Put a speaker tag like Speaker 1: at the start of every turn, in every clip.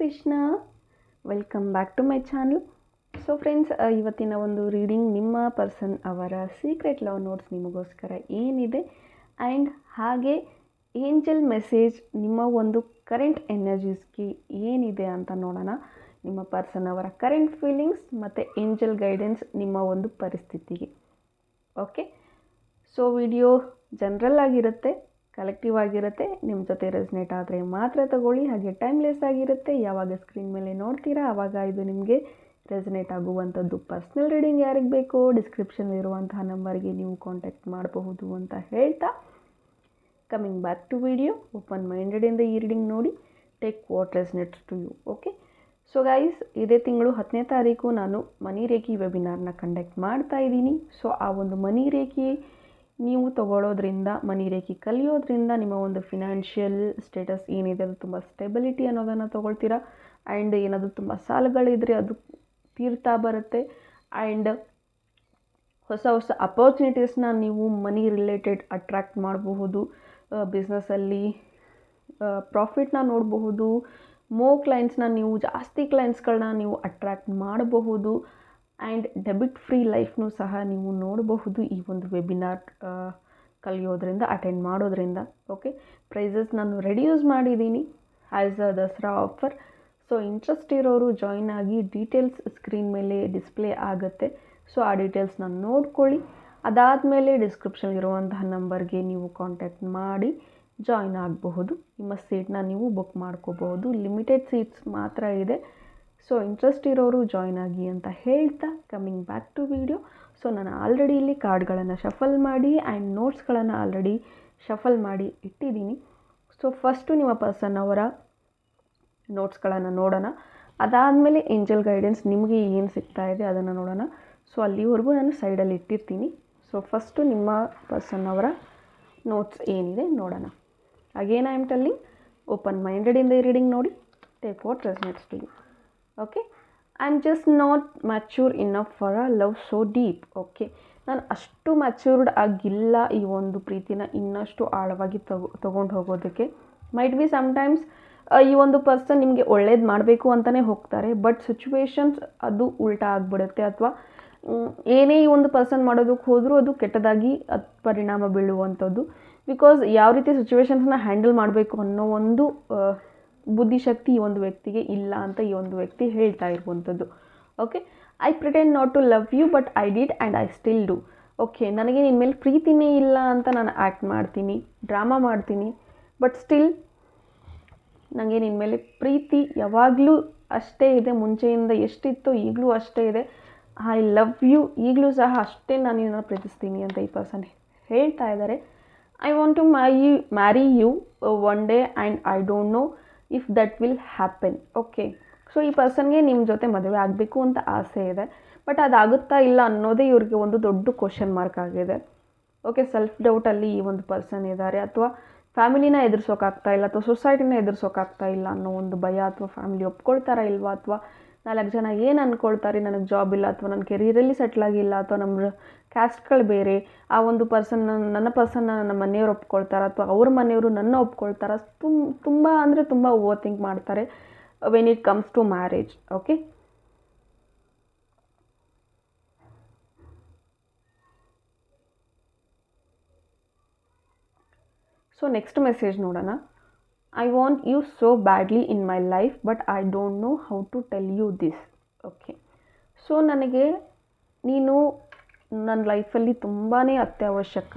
Speaker 1: Krishna, welcome back to my channel. So friends, ಇವತ್ತಿನ ಒಂದು reading ನಿಮ್ಮ ಪರ್ಸನ್ ಅವರ ಸೀಕ್ರೆಟ್ ಲವ್ ನೋಟ್ಸ್ ನಿಮಗೋಸ್ಕರ ಏನಿದೆ ಆ್ಯಂಡ್ ಹಾಗೆ ಏಂಜಲ್ ಮೆಸೇಜ್ ನಿಮ್ಮ ಒಂದು ಕರೆಂಟ್ ಎನರ್ಜೀಸ್ಗೆ ಏನಿದೆ ಅಂತ ನೋಡೋಣ. ನಿಮ್ಮ ಪರ್ಸನ್ ಅವರ ಕರೆಂಟ್ ಫೀಲಿಂಗ್ಸ್ ಮತ್ತು ಏಂಜಲ್ ಗೈಡೆನ್ಸ್ ನಿಮ್ಮ ಒಂದು ಪರಿಸ್ಥಿತಿಗೆ. ಓಕೆ, ಸೊ ವಿಡಿಯೋ ಜನರಲ್ ಆಗಿರುತ್ತೆ, ಕಲೆಕ್ಟಿವ್ ಆಗಿರುತ್ತೆ. ನಿಮ್ಮ ಜೊತೆ ರೆಸ್ನೇಟ್ ಆದರೆ ಮಾತ್ರ ತಗೊಳ್ಳಿ. ಹಾಗೆ ಟೈಮ್ಲೆಸ್ ಆಗಿರುತ್ತೆ. ಯಾವಾಗ ಸ್ಕ್ರೀನ್ ಮೇಲೆ ನೋಡ್ತೀರಾ ಆವಾಗ ಇದು ನಿಮಗೆ ರೆಸ್ನೇಟ್ ಆಗುವಂಥದ್ದು. ಪರ್ಸ್ನಲ್ ರೀಡಿಂಗ್ ಯಾರಿಗೆ ಬೇಕೋ ಡಿಸ್ಕ್ರಿಪ್ಷನ್ಲಿರುವಂತಹ ನಂಬರ್ಗೆ ನೀವು ಕಾಂಟ್ಯಾಕ್ಟ್ ಮಾಡಬಹುದು ಅಂತ ಹೇಳ್ತಾ, coming back to video, open ಮೈಂಡೆಡಿಂದ ಈ ರೀಡಿಂಗ್ ನೋಡಿ, take what resonates to you. Okay, so guys, ಇದೇ ತಿಂಗಳು 10ನೇ ತಾರೀಕು ನಾನು ಮನಿ ರೇಖಿ ವೆಬಿನಾರ್ನ ಕಂಡಕ್ಟ್ ಮಾಡ್ತಾ ಇದ್ದೀನಿ. ಸೊ ಆ ಒಂದು ಮನಿ ರೇಖಿ ನೀವು ತಗೊಳ್ಳೋದ್ರಿಂದ, ಮನಿ ರೇಖಿ ಕಲಿಯೋದ್ರಿಂದ ನಿಮ್ಮ ಒಂದು ಫಿನಾನ್ಷಿಯಲ್ ಸ್ಟೇಟಸ್ ಏನಿದೆ ಅದು ತುಂಬ ಸ್ಟೆಬಿಲಿಟಿ ಅನ್ನೋದನ್ನು ತೊಗೊಳ್ತೀರಾ. ಆ್ಯಂಡ್ ಏನಾದರೂ ತುಂಬ ಸಾಲಗಳಿದ್ದರೆ ಅದು ತೀರ್ತಾ ಬರುತ್ತೆ. ಆ್ಯಂಡ್ ಹೊಸ ಹೊಸ ಅಪರ್ಚುನಿಟೀಸ್ನ ನೀವು ಮನಿ ರಿಲೇಟೆಡ್ ಅಟ್ರ್ಯಾಕ್ಟ್ ಮಾಡಬಹುದು. ಬಿಸ್ನೆಸ್ಸಲ್ಲಿ ಪ್ರಾಫಿಟ್ನ ನೋಡಬಹುದು. ಕ್ಲೈಂಟ್ಸ್ನ ನೀವು ಜಾಸ್ತಿ ಕ್ಲೈಂಟ್ಸ್ಗಳನ್ನ ನೀವು ಅಟ್ರ್ಯಾಕ್ಟ್ ಮಾಡಬಹುದು. ಆ್ಯಂಡ್ ಡೆಬಿಟ್ ಫ್ರೀ ಲೈಫ್ನೂ ಸಹ ನೀವು ನೋಡಬಹುದು ಈ ಒಂದು ವೆಬಿನಾರ್ ಕಲಿಯೋದ್ರಿಂದ, ಅಟೆಂಡ್ ಮಾಡೋದ್ರಿಂದ. ಓಕೆ, ಪ್ರೈಸಸ್ ನಾನು ರೆಡ್ಯೂಸ್ ಮಾಡಿದ್ದೀನಿ as a Dasara offer. So interest ಇರೋರು ಜಾಯಿನ್ ಆಗಿ, ಡೀಟೇಲ್ಸ್ ಸ್ಕ್ರೀನ್ ಮೇಲೆ ಡಿಸ್ಪ್ಲೇ ಆಗುತ್ತೆ. ಸೊ ಆ ಡೀಟೇಲ್ಸ್ನ ನೋಡ್ಕೊಳ್ಳಿ. ಅದಾದಮೇಲೆ ಡಿಸ್ಕ್ರಿಪ್ಷನ್ಲಿರುವಂತಹ ನಂಬರ್ಗೆ ನೀವು ಕಾಂಟ್ಯಾಕ್ಟ್ ಮಾಡಿ ಜಾಯಿನ್ ಆಗಬಹುದು. ನಿಮ್ಮ ಸೀಟ್ನ ನೀವು ಬುಕ್ ಮಾಡ್ಕೋಬಹುದು. ಲಿಮಿಟೆಡ್ ಸೀಟ್ಸ್ ಮಾತ್ರ ಇದೆ. ಸೊ ಇಂಟ್ರೆಸ್ಟ್ ಇರೋರು ಜಾಯಿನ್ ಆಗಿ ಅಂತ ಹೇಳ್ತಾ, coming back to video. So ನಾನು ಆಲ್ರೆಡಿ ಇಲ್ಲಿ ಕಾರ್ಡ್ಗಳನ್ನು ಶಫಲ್ ಮಾಡಿ ಆ್ಯಂಡ್ ನೋಟ್ಸ್ಗಳನ್ನು ಆಲ್ರೆಡಿ ಶಫಲ್ ಮಾಡಿ ಇಟ್ಟಿದ್ದೀನಿ. ಸೊ ಫಸ್ಟು ನಿಮ್ಮ ಪರ್ಸನ್ ಅವರ ನೋಟ್ಸ್ಗಳನ್ನು ನೋಡೋಣ. ಅದಾದಮೇಲೆ ಏಂಜಲ್ ಗೈಡೆನ್ಸ್ ನಿಮಗೆ ಏನು ಸಿಗ್ತಾ ಇದೆ ಅದನ್ನು ನೋಡೋಣ. ಸೊ ಅಲ್ಲಿವರೆಗೂ ನಾನು ಸೈಡಲ್ಲಿ ಇಟ್ಟಿರ್ತೀನಿ. ಸೊ ಫಸ್ಟು ನಿಮ್ಮ ಪರ್ಸನ್ ಅವರ ನೋಟ್ಸ್ ಏನಿದೆ ನೋಡೋಣ. Again I am telling, open ಮೈಂಡೆಡಿಂದ ಈ ರೀಡಿಂಗ್ ನೋಡಿ, take what resonates to you. Okay, I am just not mature enough for a love so deep. Okay, ನಾನು ಅಷ್ಟು ಮ್ಯಾಚ್ಯೂರ್ಡ್ ಆಗಿಲ್ಲ ಈ ಒಂದು ಪ್ರೀತಿನ ಇನ್ನಷ್ಟು ಆಳವಾಗಿ ತೊಗೊಂಡು ಹೋಗೋದಕ್ಕೆ. ಮೈಟ್ ಬಿ ಸಮ್ಟೈಮ್ಸ್ ಈ ಒಂದು ಪರ್ಸನ್ ನಿಮಗೆ ಒಳ್ಳೇದು ಮಾಡಬೇಕು ಅಂತಲೇ ಹೋಗ್ತಾರೆ, ಬಟ್ ಸಿಚುವೇಶನ್ಸ್ ಅದು ಉಲ್ಟಾ ಆಗಿಬಿಡುತ್ತೆ. ಅಥವಾ ಏನೇ ಈ ಒಂದು ಪರ್ಸನ್ ಮಾಡೋದಕ್ಕೆ ಹೋದರೂ ಅದು ಕೆಟ್ಟದಾಗಿ ಪರಿಣಾಮ ಬೀಳುವಂಥದ್ದು. ಬಿಕಾಸ್ ಯಾವ ರೀತಿ ಸಿಚುವೇಶನ್ಸ್ನ ಹ್ಯಾಂಡಲ್ ಮಾಡಬೇಕು ಅನ್ನೋ ಒಂದು ಬುದ್ಧಿಶಕ್ತಿ ಈ ಒಂದು ವ್ಯಕ್ತಿಗೆ ಇಲ್ಲ ಅಂತ ಈ ಒಂದು ವ್ಯಕ್ತಿ ಹೇಳ್ತಾ ಇರುವಂಥದ್ದು. Okay, I pretend not to love you but I did and I still do. Okay, ನನಗೆ ನಿನ್ನ ಮೇಲೆ ಪ್ರೀತಿನೇ ಇಲ್ಲ ಅಂತ ನಾನು ಆ್ಯಕ್ಟ್ ಮಾಡ್ತೀನಿ, ಡ್ರಾಮಾ ಮಾಡ್ತೀನಿ, ಬಟ್ ಸ್ಟಿಲ್ ನನಗೆ ನಿನ್ನ ಮೇಲೆ ಪ್ರೀತಿ ಯಾವಾಗಲೂ ಅಷ್ಟೇ ಇದೆ. ಮುಂಚೆಯಿಂದ ಎಷ್ಟಿತ್ತೋ ಈಗಲೂ ಅಷ್ಟೇ ಇದೆ. ಐ ಲವ್ ಯು, ಈಗಲೂ ಸಹ ಅಷ್ಟೇ ನಾನು ನಿನ್ನನ್ನು ಪ್ರೀತಿಸ್ತೀನಿ ಅಂತ ಈ ಪರ್ಸನ್ ಹೇಳ್ತಾ ಇದ್ದಾರೆ. I want to marry you one day and I don't know if that will happen. Okay, so ಈ ಪರ್ಸನ್ಗೆ ನಿಮ್ಮ ಜೊತೆ ಮದುವೆ ಆಗಬೇಕು ಅಂತ ಆಸೆ ಇದೆ, ಬಟ್ ಅದಾಗುತ್ತಾ ಇಲ್ಲ ಅನ್ನೋದೇ ಇವ್ರಿಗೆ ಒಂದು ದೊಡ್ಡ ಕ್ವಶನ್ ಮಾರ್ಕ್ ಆಗಿದೆ. ಓಕೆ, ಸೆಲ್ಫ್ ಡೌಟಲ್ಲಿ ಈ ಒಂದು ಪರ್ಸನ್ ಇದ್ದಾರೆ. ಅಥವಾ ಫ್ಯಾಮಿಲಿನ ಎದುರಿಸೋಕ್ಕಾಗ್ತಾ ಇಲ್ಲ, ಅಥವಾ ಸೊಸೈಟಿನ ಎದುರಿಸೋಕ್ಕಾಗ್ತಾ ಇಲ್ಲ ಅನ್ನೋ ಒಂದು ಭಯ. ಅಥವಾ ಫ್ಯಾಮಿಲಿ ಒಪ್ಕೊಳ್ತಾರಾ ಇಲ್ವಾ, ಅಥವಾ 4 ಜನ ಏನು ಅಂದ್ಕೊಳ್ತಾರೆ, ನನಗೆ ಜಾಬ್ ಇಲ್ಲ, ಅಥವಾ ನನ್ನ ಕೆರಿಯರಲ್ಲಿ ಸೆಟ್ಲ್ ಆಗಿಲ್ಲ, ಅಥವಾ ನಮ್ಮ ಕ್ಯಾಸ್ಟ್ಗಳು ಬೇರೆ, ಆ ಒಂದು ನನ್ನ ಪರ್ಸನ್ನ ನನ್ನ ಮನೆಯವರು ಒಪ್ಕೊಳ್ತಾರೆ, ಅಥವಾ ಅವ್ರ ಮನೆಯವರು ನನ್ನ ಒಪ್ಕೊಳ್ತಾರೆ. ತುಂಬ ಅಂದರೆ ತುಂಬ ಓವರ್ ಥಿಂಕ್ ಮಾಡ್ತಾರೆ when it comes to marriage. Okay, so next message ನೋಡೋಣ. I want you so badly in my life but I don't know how to tell you this. Okay, so ನನಗೆ ನೀನು ನನ್ನ ಲೈಫಲ್ಲಿ ತುಂಬಾ ಅತ್ಯವಶ್ಯಕ.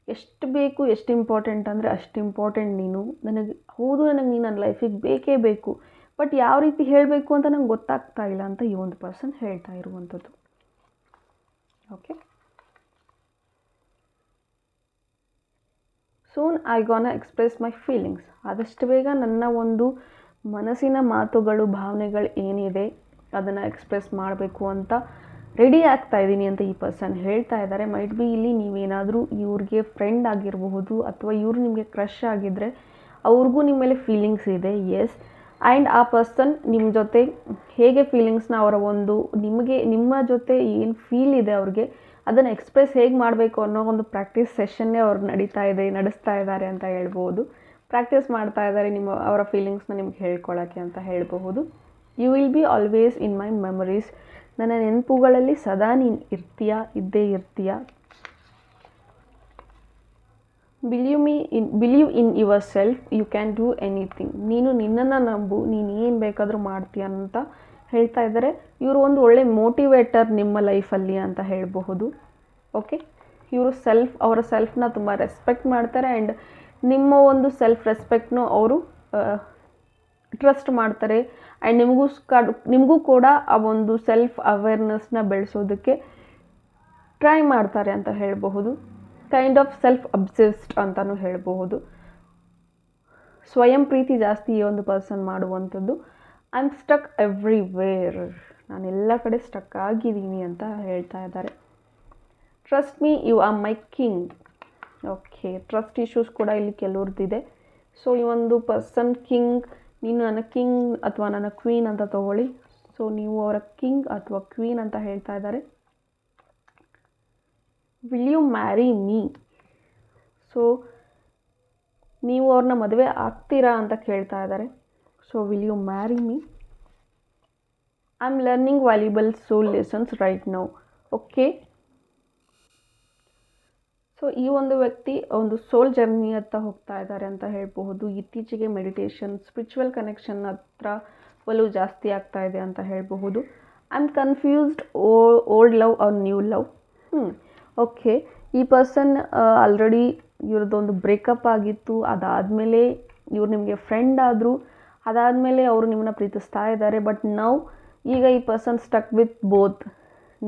Speaker 1: ಎಷ್ಟು ಬೇಕು, ಎಷ್ಟು ಇಂಪಾರ್ಟೆಂಟ್ ಅಂದರೆ ಅಷ್ಟು ಇಂಪಾರ್ಟೆಂಟ್ ನೀನು ನನಗೆ. ಹೌದು, ನನಗೆ ನೀನು ನನ್ನ ಲೈಫಿಗೆ ಬೇಕೇ ಬೇಕು, ಬಟ್ ಯಾವ ರೀತಿ ಹೇಳಬೇಕು ಅಂತ ನಂಗೆ ಗೊತ್ತಾಗ್ತಾ ಇಲ್ಲ ಅಂತ ಈ ಒಂದು ಪರ್ಸನ್ ಹೇಳ್ತಾ ಇರುವಂಥದ್ದು. ಓಕೆ, ಸೂನ್ ಐ ಗಾನ ಎಕ್ಸ್ಪ್ರೆಸ್ ಮೈ ಫೀಲಿಂಗ್ಸ್. ಆದಷ್ಟು ಬೇಗ ನನ್ನ ಒಂದು ಮನಸ್ಸಿನ ಮಾತುಗಳು, ಭಾವನೆಗಳು ಏನಿದೆ ಅದನ್ನು ಎಕ್ಸ್ಪ್ರೆಸ್ ಮಾಡಬೇಕು ಅಂತ ರೆಡಿ ಆಗ್ತಾ ಇದ್ದೀನಿ ಅಂತ ಈ ಪರ್ಸನ್ ಹೇಳ್ತಾ ಇದ್ದಾರೆ. ಮೈಟ್ ಬಿ ಇಲ್ಲಿ ನೀವೇನಾದರೂ ಇವ್ರಿಗೆ ಫ್ರೆಂಡ್ ಆಗಿರಬಹುದು, ಅಥವಾ ಇವರು ನಿಮಗೆ ಕ್ರಶ್ ಆಗಿದ್ದರೆ ಅವ್ರಿಗೂ ನಿಮ್ಮ ಮೇಲೆ ಫೀಲಿಂಗ್ಸ್ ಇದೆ. ಎಸ್, ಆ್ಯಂಡ್ ಆ ಪರ್ಸನ್ ನಿಮ್ಮ ಜೊತೆ ಹೇಗೆ ಫೀಲಿಂಗ್ಸ್ನ ಅವರ ಒಂದು ನಿಮ್ಮ ಜೊತೆ ಏನು ಫೀಲ್ ಇದೆ ಅವ್ರಿಗೆ ಅದನ್ನು ಎಕ್ಸ್ಪ್ರೆಸ್ ಹೇಗೆ ಮಾಡಬೇಕು ಅನ್ನೋ ಒಂದು ಪ್ರಾಕ್ಟೀಸ್ ಸೆಷನ್ನೇ ಅವ್ರು ನಡೆಸ್ತಾ ಇದ್ದಾರೆ ಅಂತ ಹೇಳ್ಬೋದು. ಪ್ರಾಕ್ಟೀಸ್ ಮಾಡ್ತಾ ಇದ್ದಾರೆ ಅವರ ಫೀಲಿಂಗ್ಸ್ನ ನಿಮ್ಗೆ ಹೇಳ್ಕೊಳ್ಳೋಕ್ಕೆ ಅಂತ ಹೇಳಬಹುದು. You will be always in my memories. ನನ್ನ ನೆನಪುಗಳಲ್ಲಿ ಸದಾ ನೀನು ಇದ್ದೇ ಇರ್ತೀಯ. Believe in yourself, you can do anything. ನೀನು ನಿನ್ನನ್ನು ನಂಬು, ನೀನು ಏನು ಬೇಕಾದರೂ ಮಾಡ್ತೀಯ ಅಂತ ಹೇಳ್ತಾ ಇದ್ದಾರೆ. ಇವರು ಒಂದು ಒಳ್ಳೆ ಮೋಟಿವೇಟರ್ ನಿಮ್ಮ ಲೈಫಲ್ಲಿ ಅಂತ ಹೇಳಬಹುದು. ಓಕೆ, ಇವರು ಅವರ ಸೆಲ್ಫ್ನ ತುಂಬ ರೆಸ್ಪೆಕ್ಟ್ ಮಾಡ್ತಾರೆ ಆ್ಯಂಡ್ ನಿಮ್ಮ ಒಂದು ಸೆಲ್ಫ್ ರೆಸ್ಪೆಕ್ಟ್ನು ಅವರು ಟ್ರಸ್ಟ್ ಮಾಡ್ತಾರೆ. ಆ್ಯಂಡ್ ನಿಮಗೂ ಕೂಡ ಆ ಒಂದು ಸೆಲ್ಫ್ ಅವೇರ್ನೆಸ್ನ ಬೆಳೆಸೋದಕ್ಕೆ ಟ್ರೈ ಮಾಡ್ತಾರೆ ಅಂತ ಹೇಳಬಹುದು. ಕೈಂಡ್ ಆಫ್ ಸೆಲ್ಫ್ ಅಬ್ಸೆಸ್ಡ್ ಅಂತಲೂ ಹೇಳಬಹುದು. ಸ್ವಯಂ ಪ್ರೀತಿ ಜಾಸ್ತಿ ಈ ಒಂದು ಪರ್ಸನ್ ಮಾಡುವಂಥದ್ದು. ಐ ಆಮ್ ಸ್ಟಕ್ ಎವ್ರಿವೇರ್, ನಾನೆಲ್ಲ ಕಡೆ ಸ್ಟಕ್ ಆಗಿದ್ದೀನಿ ಅಂತ ಹೇಳ್ತಾ ಇದ್ದಾರೆ. Trust me, you are my king. Okay, trust issues ಕೂಡ ಇಲ್ಲಿ ಕೆಲವ್ರದ್ದಿದೆ. ಸೊ ಈ ಒಂದು ಪರ್ಸನ್ ಕಿಂಗ್, ನೀನು ನನ್ನ ಕಿಂಗ್ ಅಥವಾ ನನ್ನ ಕ್ವೀನ್ ಅಂತ ತಗೊಳ್ಳಿ. ಸೊ ನೀವು ಅವರ ಕಿಂಗ್ ಅಥವಾ ಕ್ವೀನ್ ಅಂತ ಹೇಳ್ತಾ ಇದ್ದಾರೆ. Will you marry me? So ನೀವು ಅವ್ರನ್ನ ಮದುವೆ ಆಗ್ತೀರಾ ಅಂತ ಕೇಳ್ತಾ ಇದ್ದಾರೆ. So will you marry me? I am learning valuable soul lessons right now. Okay, so ಈ ಒಂದು ವ್ಯಕ್ತಿ ಒಂದು ಸೋಲ್ ಜರ್ನಿ ಹತ್ತ ಹೋಗ್ತಾ ಇದ್ದಾರೆ ಅಂತ ಹೇಳಬಹುದು. ಇತ್ತೀಚೆಗೆ ಮೆಡಿಟೇಷನ್, ಸ್ಪಿರಿಚುವಲ್ ಕನೆಕ್ಷನ್ ಹತ್ರ ಒಲವು ಜಾಸ್ತಿ ಆಗ್ತಾ ಇದೆ ಅಂತ ಹೇಳಬಹುದು. I am confused, old love or new love. Okay, ಈ ಪರ್ಸನ್ ಆಲ್ರೆಡಿ ಇವ್ರದ್ದೊಂದು ಬ್ರೇಕಪ್ ಆಗಿತ್ತು. ಅದಾದಮೇಲೆ ಇವ್ರು ನಿಮಗೆ ಫ್ರೆಂಡ್ ಆದರು. ಅದಾದಮೇಲೆ ಅವರು ನಿಮ್ಮನ್ನ ಪ್ರೀತಿಸ್ತಾ ಇದ್ದಾರೆ. ಬಟ್ ಈಗ ಈ ಪರ್ಸನ್ ಸ್ಟಕ್ ವಿತ್ ಬೋತ್,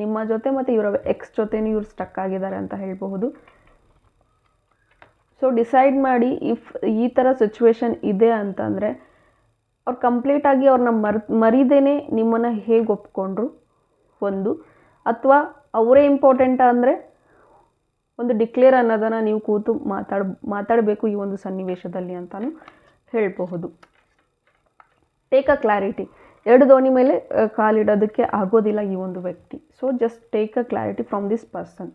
Speaker 1: ನಿಮ್ಮ ಜೊತೆ ಮತ್ತು ಇವರ ಎಕ್ಸ್ ಜೊತೆನೂ ಇವ್ರು ಸ್ಟಕ್ ಆಗಿದ್ದಾರೆ ಅಂತ ಹೇಳಬಹುದು. ಸೊ ಡಿಸೈಡ್ ಮಾಡಿ, ಇಫ್ ಈ ಥರ ಸಿಚುವೇಶನ್ ಇದೆ ಅಂತಂದರೆ ಅವ್ರು ಕಂಪ್ಲೀಟಾಗಿ ಅವ್ರನ್ನ ಮರಿದೇನೆ ನಿಮ್ಮನ್ನು ಹೇಗೆ ಒಪ್ಕೊಂಡ್ರು ಒಂದು, ಅಥವಾ ಅವರೇ ಇಂಪಾರ್ಟೆಂಟ್ ಅಂದರೆ ಒಂದು ಡಿಕ್ಲೇರ್ ಅನ್ನೋದನ್ನು ನೀವು ಕೂತು ಮಾತಾಡಬೇಕು ಈ ಒಂದು ಸನ್ನಿವೇಶದಲ್ಲಿ ಅಂತಲೂ ಹೇಳಬಹುದು. Take a clarity. ಎರಡು ದೋಣಿ ಮೇಲೆ ಕಾಲಿಡೋದಕ್ಕೆ ಆಗೋದಿಲ್ಲ ಈ ಒಂದು ವ್ಯಕ್ತಿ. So just take a clarity from this person.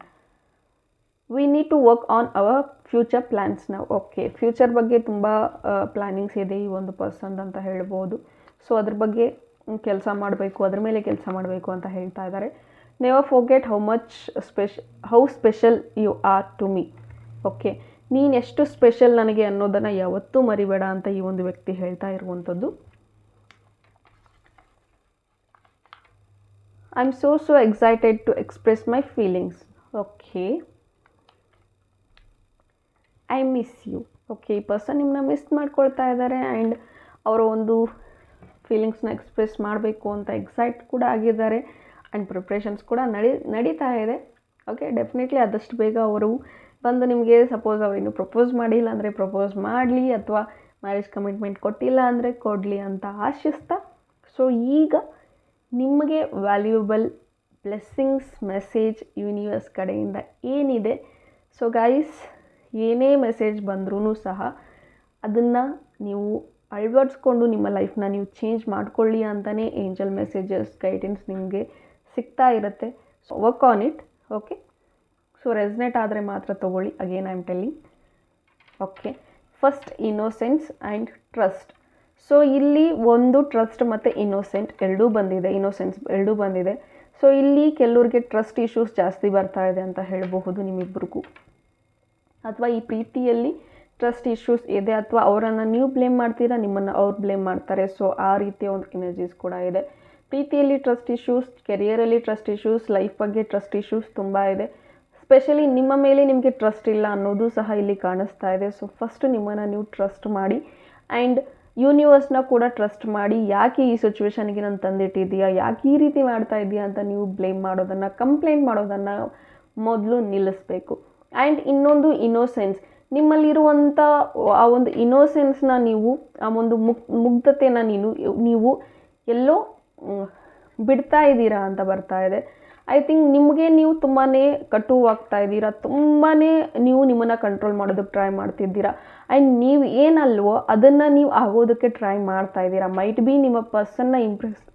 Speaker 1: We need to work on our future plans ನಾವು. ಓಕೆ, ಫ್ಯೂಚರ್ ಬಗ್ಗೆ ತುಂಬ ಪ್ಲ್ಯಾನಿಂಗ್ಸ್ ಇದೆ ಈ ಒಂದು ಪರ್ಸನ್ ಅಂತ ಹೇಳ್ಬೋದು. ಸೊ ಅದ್ರ ಬಗ್ಗೆ ಕೆಲಸ ಮಾಡಬೇಕು, ಅದ್ರ ಮೇಲೆ ಕೆಲಸ ಮಾಡಬೇಕು ಅಂತ ಹೇಳ್ತಾ ಇದ್ದಾರೆ. Never forget how special you are to me. Okay, ನೀನು ಎಷ್ಟು ಸ್ಪೆಷಲ್ ನನಗೆ ಅನ್ನೋದನ್ನು ಯಾವತ್ತೂ ಮರಿಬೇಡ ಅಂತ ಈ ಒಂದು ವ್ಯಕ್ತಿ ಹೇಳ್ತಾ ಇರುವಂಥದ್ದು. I am so excited to express my feelings. Okay, I miss you. Okay, ಈ ಪರ್ಸನ್ ನಿಮ್ಮನ್ನ ಮಿಸ್ ಮಾಡ್ಕೊಳ್ತಾ ಇದ್ದಾರೆ ಆ್ಯಂಡ್ ಅವರ ಒಂದು ಫೀಲಿಂಗ್ಸ್ನ ಎಕ್ಸ್ಪ್ರೆಸ್ ಮಾಡಬೇಕು ಅಂತ ಎಕ್ಸೈಟ್ ಕೂಡ ಆಗಿದ್ದಾರೆ. ಆ್ಯಂಡ್ ಪ್ರಿಪ್ರೇಷನ್ಸ್ ಕೂಡ ನಡೀತಾ ಇದೆ. ಓಕೆ, ಡೆಫಿನೆಟ್ಲಿ ಆದಷ್ಟು ಬೇಗ ಅವರು ಬಂದು ನಿಮಗೆ, ಸಪೋಸ್ ಅವರು ಇನ್ನೂ ಪ್ರಪೋಸ್ ಮಾಡಿಲ್ಲ ಅಂದರೆ ಪ್ರಪೋಸ್ ಮಾಡಲಿ, ಅಥವಾ ಮ್ಯಾರೇಜ್ ಕಮಿಟ್ಮೆಂಟ್ ಕೊಟ್ಟಿಲ್ಲ ಅಂದರೆ ಕೊಡಲಿ ಅಂತ ಆಶಿಸ್ತಾ. ಸೊ ಈಗ ನಿಮಗೆ ವ್ಯಾಲ್ಯೂಯಬಲ್ ಬ್ಲೆಸ್ಸಿಂಗ್ಸ್ ಮೆಸೇಜ್ ಯೂನಿವರ್ಸ್ ಕಡೆಯಿಂದ ಏನಿದೆ. ಸೊ ಗೈಸ್, ಏನೇ ಮೆಸೇಜ್ ಬಂದ್ರೂ ಸಹ ಅದನ್ನು ನೀವು ಅಳವಡಿಸ್ಕೊಂಡು ನಿಮ್ಮ ಲೈಫ್ನ ನೀವು ಚೇಂಜ್ ಮಾಡ್ಕೊಳ್ಳಿ ಅಂತಲೇ ಏಂಜಲ್ ಮೆಸೇಜಸ್, ಗೈಡೆನ್ಸ್ ನಿಮಗೆ ಸಿಗ್ತಾ ಇರುತ್ತೆ. So work on it. Okay, so resonate ಆದರೆ ಮಾತ್ರ ತೊಗೊಳ್ಳಿ. Again I am telling. Okay, first innocence and trust. So ಇಲ್ಲಿ ಒಂದು ಟ್ರಸ್ಟ್ ಮತ್ತು ಇನ್ನೋಸೆನ್ಸ್ ಎರಡೂ ಬಂದಿದೆ. ಸೊ ಇಲ್ಲಿ ಕೆಲವ್ರಿಗೆ ಟ್ರಸ್ಟ್ ಇಶ್ಯೂಸ್ ಜಾಸ್ತಿ ಬರ್ತಾ ಇದೆ ಅಂತ ಹೇಳಬಹುದು ನಿಮ್ಮಿಬ್ಬರಿಗೂ, ಅಥವಾ ಈ ಪ್ರೀತಿಯಲ್ಲಿ ಟ್ರಸ್ಟ್ ಇಶ್ಯೂಸ್ ಇದೆ, ಅಥವಾ ಅವರನ್ನು ನೀವು ಬ್ಲೇಮ್ ಮಾಡ್ತೀರಾ, ನಿಮ್ಮನ್ನು ಅವ್ರು ಬ್ಲೇಮ್ ಮಾಡ್ತಾರೆ. ಸೊ ಆ ರೀತಿಯ ಒಂದು ಎನರ್ಜೀಸ್ ಕೂಡ ಇದೆ. ಪ್ರೀತಿಯಲ್ಲಿ ಟ್ರಸ್ಟ್ ಇಶ್ಯೂಸ್, ಕೆರಿಯರಲ್ಲಿ ಟ್ರಸ್ಟ್ ಇಶ್ಯೂಸ್, ಲೈಫ್ ಬಗ್ಗೆ ಟ್ರಸ್ಟ್ ಇಶ್ಯೂಸ್ ತುಂಬ ಇದೆ. ಸ್ಪೆಷಲಿ ನಿಮ್ಮ ಮೇಲೆ ನಿಮಗೆ ಟ್ರಸ್ಟ್ ಇಲ್ಲ ಅನ್ನೋದು ಸಹ ಇಲ್ಲಿ ಕಾಣಿಸ್ತಾ ಇದೆ. ಸೊ ಫಸ್ಟು ನಿಮ್ಮನ್ನು ನೀವು ಟ್ರಸ್ಟ್ ಮಾಡಿ ಆ್ಯಂಡ್ ಯೂನಿವರ್ಸ್ನ ಕೂಡ ಟ್ರಸ್ಟ್ ಮಾಡಿ. ಯಾಕೆ ಈ ಸಿಚುವೇಶನ್ಗೆ ನಾನು ತಂದಿಟ್ಟಿದ್ದೀಯಾ, ಯಾಕೆ ಈ ರೀತಿ ಮಾಡ್ತಾ ಇದೆಯಾ ಅಂತ ನೀವು ಬ್ಲೇಮ್ ಮಾಡೋದನ್ನು, ಕಂಪ್ಲೇಂಟ್ ಮಾಡೋದನ್ನು ಮೊದಲು ನಿಲ್ಲಿಸಬೇಕು. ಆ್ಯಂಡ್ ಇನ್ನೊಂದು ಇನ್ನೋಸೆನ್ಸ್, ನಿಮ್ಮಲ್ಲಿರುವಂಥ ಆ ಒಂದು ಇನ್ನೋಸೆನ್ಸ್ನ ನೀವು, ಆ ಒಂದು ಮುಗ್ಧತೆನ ನೀವು ಎಲ್ಲೋ ಬಿಡ್ತಾ ಇದ್ದೀರಾ ಅಂತ ಬರ್ತಾ ಇದೆ. ಐ ಥಿಂಕ್ ನಿಮಗೆ ನೀವು ತುಂಬಾ ಕಟುವಾಗ್ತಾ ಇದ್ದೀರಾ, ತುಂಬಾ ನೀವು ನಿಮ್ಮನ್ನು ಕಂಟ್ರೋಲ್ ಮಾಡೋದಕ್ಕೆ ಟ್ರೈ ಮಾಡ್ತಿದ್ದೀರಾ. ಆ್ಯಂಡ್ ನೀವು ಏನಲ್ವೋ ಅದನ್ನು ನೀವು ಆಗೋದಕ್ಕೆ ಟ್ರೈ ಮಾಡ್ತಾ ಇದ್ದೀರಾ. ಮೈಟ್ ಬಿ ನಿಮ್ಮ ಪರ್ಸನ್ನ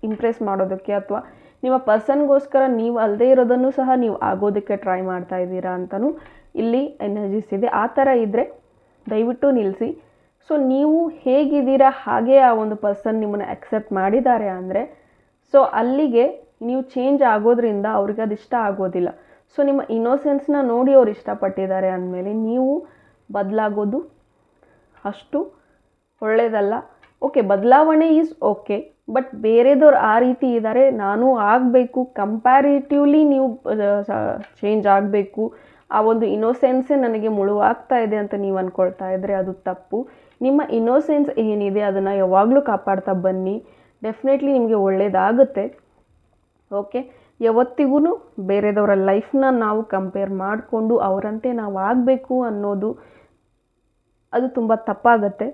Speaker 1: ಇಂಪ್ರೆಸ್ ಮಾಡೋದಕ್ಕೆ, ಅಥವಾ ನಿಮ್ಮ ಪರ್ಸನ್ಗೋಸ್ಕರ ನೀವು ಅಲ್ಲದೆ ಇರೋದನ್ನು ಸಹ ನೀವು ಆಗೋದಕ್ಕೆ ಟ್ರೈ ಮಾಡ್ತಾ ಇದ್ದೀರಾ ಅಂತಲೂ ಇಲ್ಲಿ ಎನರ್ಜೀಸ್ ಇದೆ. ಆ ಥರ ಇದ್ದರೆ ದಯವಿಟ್ಟು ನಿಲ್ಲಿಸಿ. ಸೊ ನೀವು ಹೇಗಿದ್ದೀರಾ ಹಾಗೆ ಆ ಒಂದು ಪರ್ಸನ್ ನಿಮ್ಮನ್ನು ಅಕ್ಸೆಪ್ಟ್ ಮಾಡಿದ್ದಾರೆ ಅಂದರೆ ಸೊ ಅಲ್ಲಿಗೆ ನೀವು ಚೇಂಜ್ ಆಗೋದ್ರಿಂದ ಅವ್ರಿಗೆ ಅದು ಇಷ್ಟ ಆಗೋದಿಲ್ಲ. ಸೊ ನಿಮ್ಮ ಇನ್ನೋಸೆನ್ಸ್ನ ನೋಡಿ ಅವ್ರು ಇಷ್ಟಪಟ್ಟಿದ್ದಾರೆ ಅಂದಮೇಲೆ ನೀವು ಬದಲಾಗೋದು ಅಷ್ಟು ಒಳ್ಳೆಯದಲ್ಲ. ಓಕೆ, ಬದಲಾವಣೆ ಈಸ್ ಓಕೆ, ಬಟ್ ಬೇರೆದವ್ರು ಆ ರೀತಿ ಇದ್ದಾರೆ, ನಾನು ಆಗಬೇಕು, ಕಂಪ್ಯಾರಿಟಿವ್ಲಿ ನೀವು ಚೇಂಜ್ ಆಗಬೇಕು, ಆ ಒಂದು ಇನ್ನೋಸೆನ್ಸೇ ನನಗೆ ಮುಳುವಾಗ್ತಾ ಇದೆ ಅಂತ ನೀವು ಅಂದ್ಕೊಳ್ತಾ ಇದ್ದರೆ ಅದು ತಪ್ಪು. ನಿಮ್ಮ ಇನ್ನೋಸೆನ್ಸ್ ಏನಿದೆ ಅದನ್ನು ಯಾವಾಗಲೂ ಕಾಪಾಡ್ತಾ ಬನ್ನಿ. ಡೆಫಿನೆಟ್ಲಿ ನಿಮಗೆ ಒಳ್ಳೆಯದಾಗುತ್ತೆ. ಓಕೆ, ಯಾವತ್ತಿಗೂ ಬೇರೆದವರ ಲೈಫ್ನ ನಾವು ಕಂಪೇರ್ ಮಾಡಿಕೊಂಡು ಅವರಂತೆ ನಾವು ಆಗಬೇಕು ಅನ್ನೋದು ಅದು ತುಂಬ ತಪ್ಪಾಗತ್ತೆ.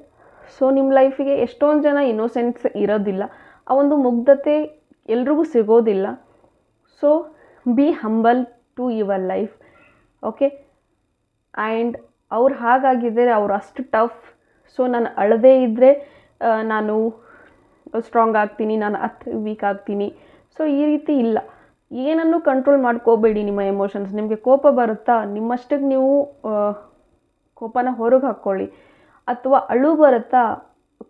Speaker 1: ಸೊ ನಿಮ್ಮ ಲೈಫಿಗೆ ಎಷ್ಟೊಂದು ಜನ ಇನ್ನೋಸೆನ್ಸ್ ಇರೋದಿಲ್ಲ, ಆ ಒಂದು ಮುಗ್ಧತೆ ಎಲ್ರಿಗೂ ಸಿಗೋದಿಲ್ಲ. So be humble to your life. Okay, and ಅವ್ರು ಹಾಗಾಗಿದ್ದರೆ ಅವ್ರು ಅಷ್ಟು ಟಫ್, ಸೊ ನಾನು ಅಳದೇ ಇದ್ದರೆ ನಾನು ಸ್ಟ್ರಾಂಗ್ ಆಗ್ತೀನಿ, ನಾನು ವೀಕ್ ಆಗ್ತೀನಿ. ಸೊ ಈ ರೀತಿ ಇಲ್ಲ. ಏನನ್ನು ಕಂಟ್ರೋಲ್ ಮಾಡ್ಕೋಬೇಡಿ ನಿಮ್ಮ ಎಮೋಷನ್ಸ್. ನಿಮಗೆ ಕೋಪ ಬರುತ್ತಾ, ನಿಮ್ಮಷ್ಟಕ್ಕೆ ನೀವು ಕೋಪನ ಹೊರಗೆ ಹಾಕ್ಕೊಳ್ಳಿ. ಅಥವಾ ಅಳು ಬರುತ್ತಾ,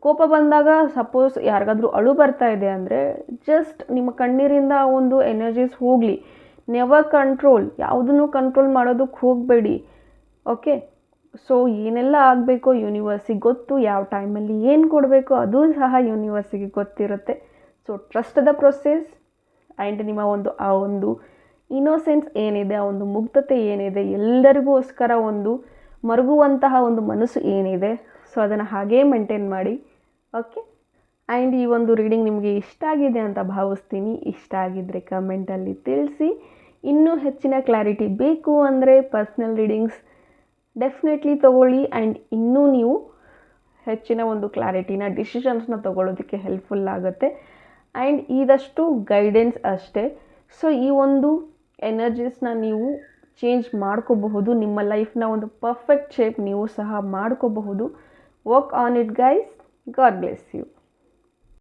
Speaker 1: ಕೋಪ ಬಂದಾಗ ಸಪೋಸ್ ಯಾರಿಗಾದ್ರೂ ಅಳು ಬರ್ತಾ ಇದೆ ಅಂದರೆ ಜಸ್ಟ್ ನಿಮ್ಮ ಕಣ್ಣೀರಿಂದ ಆ ಒಂದು ಎನರ್ಜೀಸ್ ಹೋಗಲಿ. ನೆವರ್ ಕಂಟ್ರೋಲ್, ಯಾವುದನ್ನು ಕಂಟ್ರೋಲ್ ಮಾಡೋದಕ್ಕೆ ಹೋಗಬೇಡಿ. ಓಕೆ, ಸೊ ಏನೆಲ್ಲ ಆಗಬೇಕೋ ಯೂನಿವರ್ಸಿಗೆ ಗೊತ್ತು, ಯಾವ ಟೈಮಲ್ಲಿ ಏನು ಕೊಡಬೇಕೋ ಅದು ಸಹ ಯೂನಿವರ್ಸಿಗೆ ಗೊತ್ತಿರುತ್ತೆ. So trust the process. And ನಿಮ್ಮ ಆ ಒಂದು ಇನ್ನೋಸೆನ್ಸ್ ಏನಿದೆ, ಆ ಒಂದು ಮುಗ್ಧತೆ ಏನಿದೆ, ಎಲ್ಲರಿಗೋಸ್ಕರ ಒಂದು ಮರುಗುವಂತಹ ಒಂದು ಮನಸ್ಸು ಏನಿದೆ, ಸೊ ಅದನ್ನು ಹಾಗೇ ಮೇಂಟೈನ್ ಮಾಡಿ. ಓಕೆ, ಆ್ಯಂಡ್ ಈ ಒಂದು ರೀಡಿಂಗ್ ನಿಮಗೆ ಇಷ್ಟ ಆಗಿದೆ ಅಂತ ಭಾವಿಸ್ತೀನಿ. ಇಷ್ಟ ಆಗಿದ್ದರೆ ಕಮೆಂಟಲ್ಲಿ ತಿಳಿಸಿ. ಇನ್ನೂ ಹೆಚ್ಚಿನ ಕ್ಲಾರಿಟಿ ಬೇಕು ಅಂದರೆ ಪರ್ಸ್ನಲ್ ರೀಡಿಂಗ್ಸ್ ಡೆಫಿನೆಟ್ಲಿ ತೊಗೊಳ್ಳಿ. ಆ್ಯಂಡ್ ಇನ್ನೂ ನೀವು ಹೆಚ್ಚಿನ ಒಂದು ಕ್ಲಾರಿಟಿನ, ಡಿಸಿಷನ್ಸ್ನ ತೊಗೊಳ್ಳೋದಕ್ಕೆ ಹೆಲ್ಪ್ಫುಲ್ ಆಗುತ್ತೆ. ಆ್ಯಂಡ್ ಇದಷ್ಟು ಗೈಡೆನ್ಸ್ ಅಷ್ಟೇ. ಸೊ ಈ ಒಂದು ಎನರ್ಜೀಸ್ನ ನೀವು ಚೇಂಜ್ ಮಾಡ್ಕೋಬಹುದು. ನಿಮ್ಮ ಲೈಫ್ನ ಒಂದು ಪರ್ಫೆಕ್ಟ್ ಶೇಪ್ ನೀವು ಸಹ ಮಾಡ್ಕೋಬಹುದು. Work on it guys. God bless you.